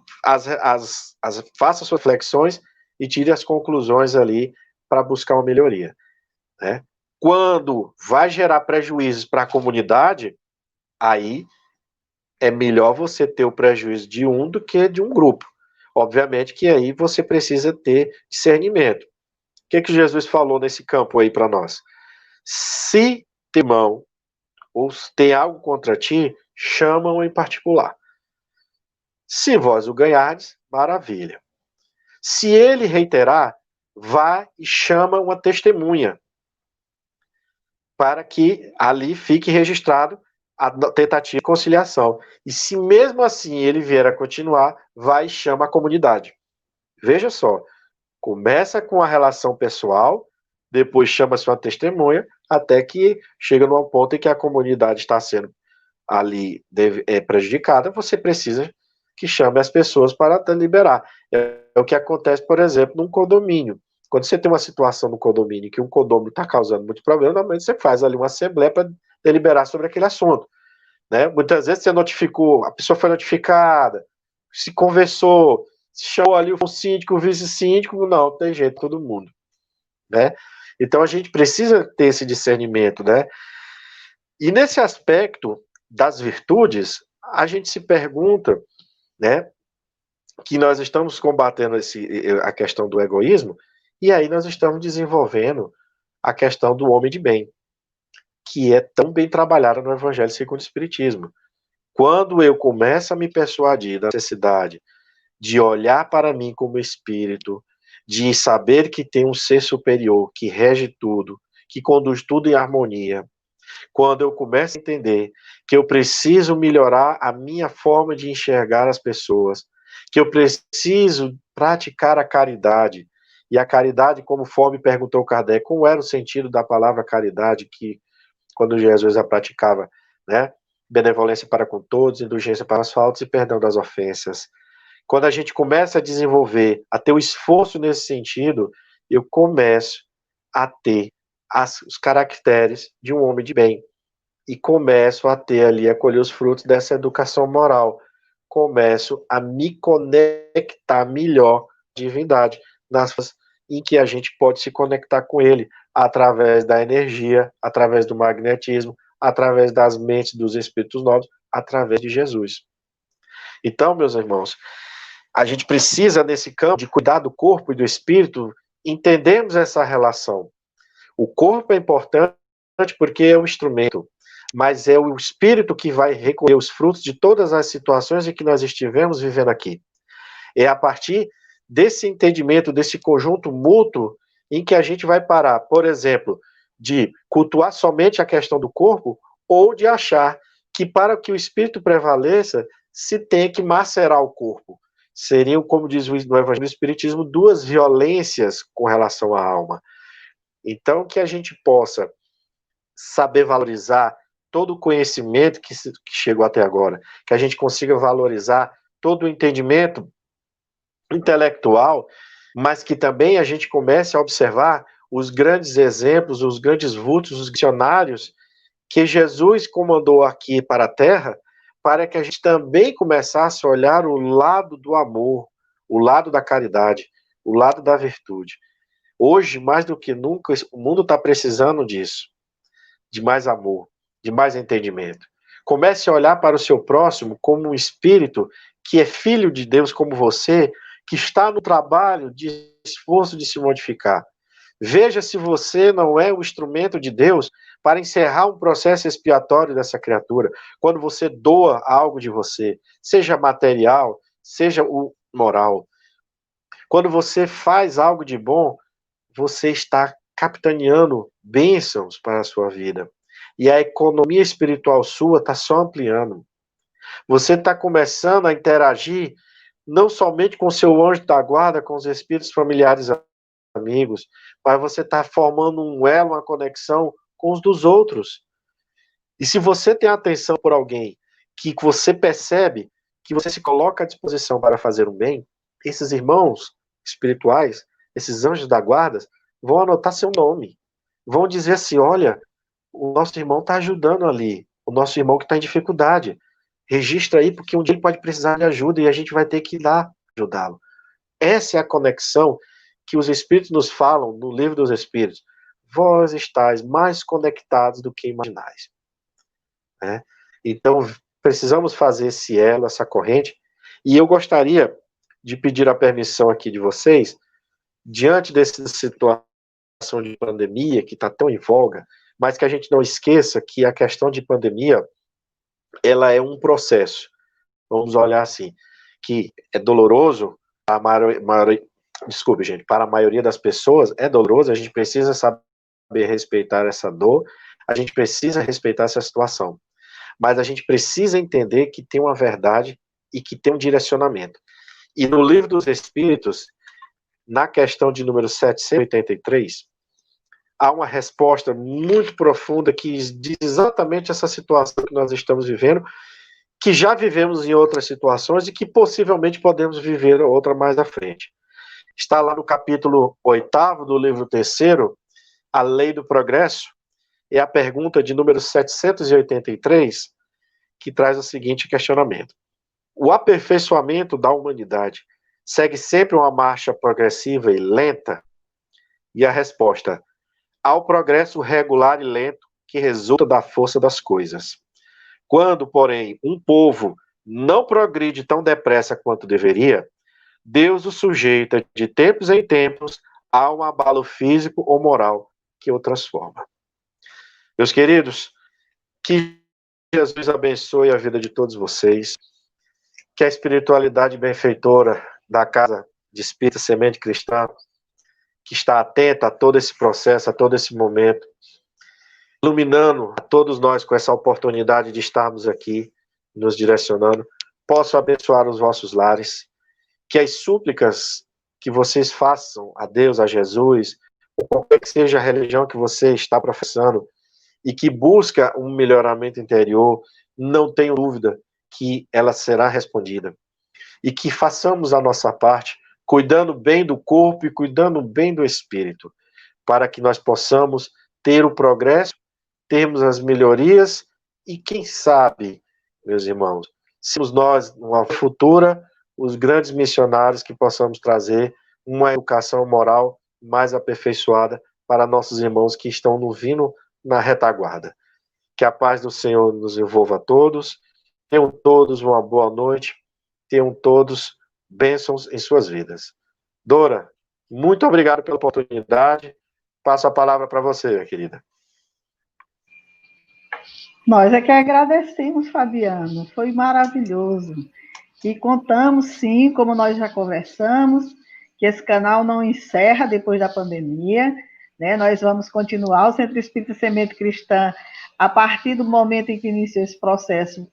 faça suas reflexões e tire as conclusões ali para buscar uma melhoria, né? Quando vai gerar prejuízos para a comunidade, aí é melhor você ter o prejuízo de um do que de um grupo. Obviamente que aí você precisa ter discernimento. O que Jesus falou nesse campo aí para nós? Se tem mão ou tem algo contra ti, chamam em particular. Se vós o ganhardes, maravilha. Se ele reiterar, vá e chama uma testemunha, para que ali fique registrado a tentativa de conciliação. E se mesmo assim ele vier a continuar, vai e chama a comunidade. Veja só, começa com a relação pessoal, depois chama-se uma testemunha, até que chega num ponto em que a comunidade está sendo ali prejudicada, você precisa que chame as pessoas para liberar. É o que acontece, por exemplo, num condomínio. Quando você tem uma situação no condomínio que um condomínio está causando muito problema, normalmente você faz ali uma assembleia para deliberar sobre aquele assunto, né? Muitas vezes você notificou, a pessoa foi notificada, se conversou, se chamou ali o síndico, o vice-síndico, não tem jeito, todo mundo, né? Então a gente precisa ter esse discernimento, né? E nesse aspecto das virtudes, a gente se pergunta, né, que nós estamos combatendo a questão do egoísmo, e aí nós estamos desenvolvendo a questão do homem de bem, que é tão bem trabalhada no Evangelho segundo o Espiritismo. Quando eu começo a me persuadir da necessidade de olhar para mim como espírito, de saber que tem um ser superior que rege tudo, que conduz tudo em harmonia, quando eu começo a entender que eu preciso melhorar a minha forma de enxergar as pessoas, que eu preciso praticar a caridade, e a caridade, como Fome perguntou Kardec, qual era o sentido da palavra caridade, que quando Jesus a praticava, né? Benevolência para com todos, indulgência para as faltas e perdão das ofensas. Quando a gente começa a desenvolver, a ter o esforço nesse sentido, eu começo a ter os caracteres de um homem de bem. E começo a ter ali, a colher os frutos dessa educação moral. Começo a me conectar melhor com a divindade, em que a gente pode se conectar com ele, através da energia, através do magnetismo, através das mentes dos espíritos novos, através de Jesus. Então, meus irmãos, a gente precisa, nesse campo de cuidar do corpo e do espírito, entendemos essa relação. O corpo é importante porque é um instrumento, mas é o espírito que vai recolher os frutos de todas as situações em que nós estivemos vivendo aqui. É a partir desse entendimento, desse conjunto mútuo, em que a gente vai parar, por exemplo, de cultuar somente a questão do corpo, ou de achar que para que o espírito prevaleça, se tem que macerar o corpo. Seriam, como diz no Evangelho do Espiritismo, duas violências com relação à alma. Então, que a gente possa saber valorizar todo o conhecimento que chegou até agora, que a gente consiga valorizar todo o entendimento intelectual, mas que também a gente comece a observar os grandes exemplos, os grandes vultos, os dicionários que Jesus comandou aqui para a Terra, para que a gente também começasse a olhar o lado do amor, o lado da caridade, o lado da virtude. Hoje, mais do que nunca, o mundo está precisando disso, de mais amor, de mais entendimento. Comece a olhar para o seu próximo como um espírito que é filho de Deus como você, que está no trabalho de esforço de se modificar. Veja se você não é o instrumento de Deus para encerrar um processo expiatório dessa criatura. Quando você doa algo de você, seja material, seja o moral. Quando você faz algo de bom, você está capitaneando bênçãos para a sua vida. E a economia espiritual sua está só ampliando. Você está começando a interagir não somente com o seu anjo da guarda, com os espíritos familiares amigos, mas você está formando um elo, uma conexão com os dos outros. E se você tem atenção por alguém que você percebe que você se coloca à disposição para fazer o bem, esses irmãos espirituais, esses anjos da guarda, vão anotar seu nome. Vão dizer assim, olha, o nosso irmão está ajudando ali, o nosso irmão que está em dificuldade. Registra aí, porque um dia ele pode precisar de ajuda e a gente vai ter que ir lá ajudá-lo. Essa é a conexão que os Espíritos nos falam no Livro dos Espíritos. Vós estáis mais conectados do que imaginais. Né? Então, precisamos fazer esse elo, essa corrente, e eu gostaria de pedir a permissão aqui de vocês, diante dessa situação de pandemia que está tão em voga, mas que a gente não esqueça que a questão de pandemia, ela é um processo. Vamos olhar assim, que é doloroso, desculpe, gente, para a maioria das pessoas é doloroso, a gente precisa saber respeitar essa dor, a gente precisa respeitar essa situação. Mas a gente precisa entender que tem uma verdade e que tem um direcionamento. E no Livro dos Espíritos, na questão de número 783, há uma resposta muito profunda que diz exatamente essa situação que nós estamos vivendo, que já vivemos em outras situações e que possivelmente podemos viver outra mais à frente. Está lá no capítulo 8º do livro 3º, A Lei do Progresso, é a pergunta de número 783, que traz o seguinte questionamento. O aperfeiçoamento da humanidade segue sempre uma marcha progressiva e lenta? E a resposta, ao progresso regular e lento que resulta da força das coisas. Quando, porém, um povo não progride tão depressa quanto deveria, Deus o sujeita de tempos em tempos a um abalo físico ou moral que o transforma. Meus queridos, que Jesus abençoe a vida de todos vocês, que a espiritualidade benfeitora da Casa de Espírita Semente Cristã, que está atenta a todo esse processo, a todo esse momento, iluminando a todos nós com essa oportunidade de estarmos aqui, nos direcionando, possa abençoar os vossos lares, que as súplicas que vocês façam a Deus, a Jesus, ou qualquer que seja a religião que você está professando, e que busca um melhoramento interior, não tenho dúvida que ela será respondida. E que façamos a nossa parte, cuidando bem do corpo e cuidando bem do espírito, para que nós possamos ter o progresso, termos as melhorias e, quem sabe, meus irmãos, sermos nós, numa futura, os grandes missionários que possamos trazer uma educação moral mais aperfeiçoada para nossos irmãos que estão no vindo na retaguarda. Que a paz do Senhor nos envolva a todos. Tenham todos uma boa noite tenham todos bênçãos em suas vidas. Dora, muito obrigado pela oportunidade. Passo a palavra para você, minha querida. Nós é que agradecemos, Fabiano. Foi maravilhoso. E contamos, sim, como nós já conversamos, que esse canal não encerra depois da pandemia, né? Nós vamos continuar. O Centro Espírita Semente Cristã, a partir do momento em que iniciou esse processo,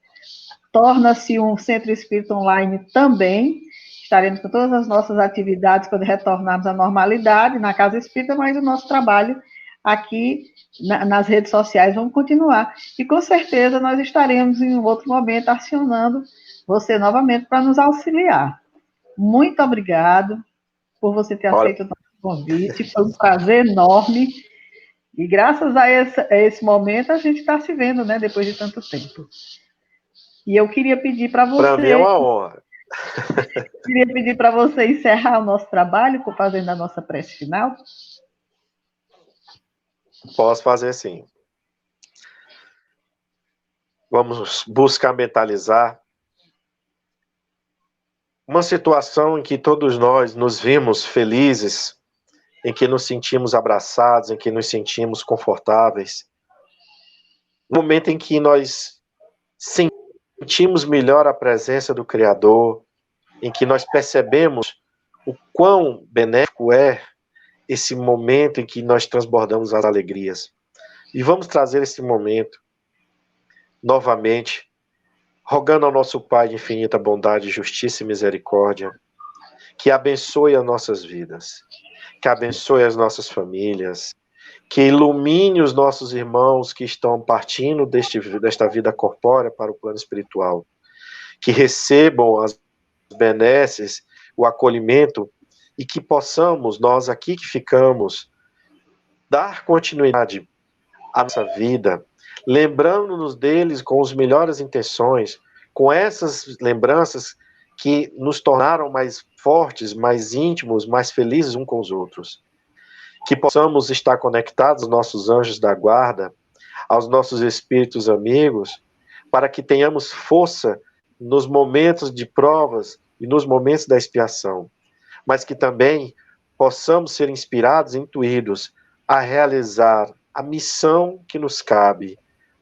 torna-se um centro espírita online também. Estaremos com todas as nossas atividades quando retornarmos à normalidade na Casa Espírita, mas o nosso trabalho aqui nas redes sociais vamos continuar. E com certeza nós estaremos em um outro momento acionando você novamente para nos auxiliar. Muito obrigado por você ter aceito o nosso convite. Foi um prazer enorme. E graças a esse momento a gente está se vendo, né? Depois de tanto tempo. E eu queria pedir para você... Para mim é uma honra. Queria pedir para você encerrar o nosso trabalho fazendo a nossa prece final. Posso fazer sim. Vamos buscar mentalizar uma situação em que todos nós nos vimos felizes, em que nos sentimos abraçados, em que nos sentimos confortáveis. No momento em que nós sentimos melhor a presença do Criador, em que nós percebemos o quão benéfico é esse momento em que nós transbordamos as alegrias. E vamos trazer esse momento novamente, rogando ao nosso Pai de infinita bondade, justiça e misericórdia, que abençoe as nossas vidas, que abençoe as nossas famílias, que ilumine os nossos irmãos que estão partindo desta vida corpórea para o plano espiritual, que recebam as benesses, o acolhimento, e que possamos, nós aqui que ficamos, dar continuidade à nossa vida, lembrando-nos deles com as melhores intenções, com essas lembranças que nos tornaram mais fortes, mais íntimos, mais felizes uns com os outros. Que possamos estar conectados aos nossos anjos da guarda, aos nossos espíritos amigos, para que tenhamos força nos momentos de provas e nos momentos da expiação, mas que também possamos ser inspirados e intuídos a realizar a missão que nos cabe,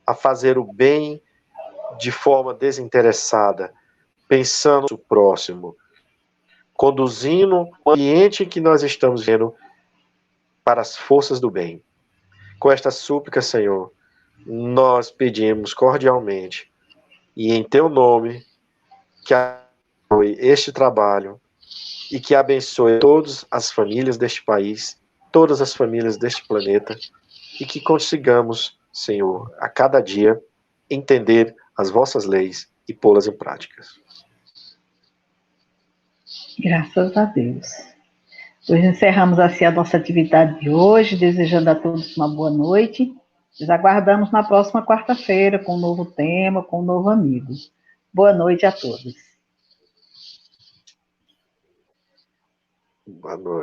a fazer o bem de forma desinteressada, pensando no próximo, conduzindo o ambiente em que nós estamos vendo para as forças do bem. Com esta súplica, Senhor, nós pedimos cordialmente, e em Teu nome, que abençoe este trabalho e que abençoe todas as famílias deste país, todas as famílias deste planeta, e que consigamos, Senhor, a cada dia, entender as vossas leis e pô-las em práticas. Graças a Deus. Hoje encerramos assim a nossa atividade de hoje, desejando a todos uma boa noite. Nos aguardamos na próxima quarta-feira com um novo tema, com um novo amigo. Boa noite a todos. Boa noite.